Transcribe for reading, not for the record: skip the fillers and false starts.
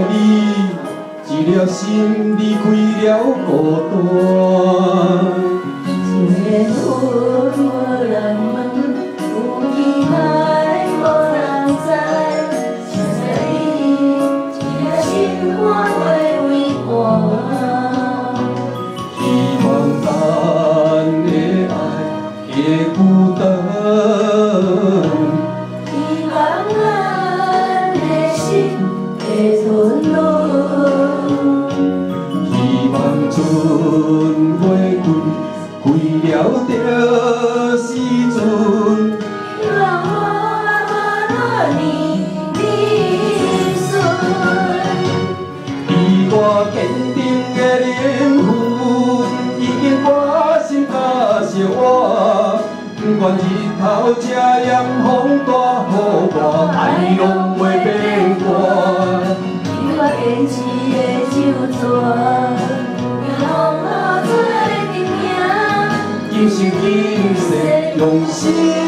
你，一粒心离开了孤单。前路无人问，有意来无人知，谁知你一粒心肝会为寒。希望咱的爱会孤单。 春花开了着时阵，希望我无落你顺。以我坚定的灵魂，已经决心甲惜我，不管日头遮炎风大雨大，爱拢袂变卦。以我坚持的手纸。 今生今世用心。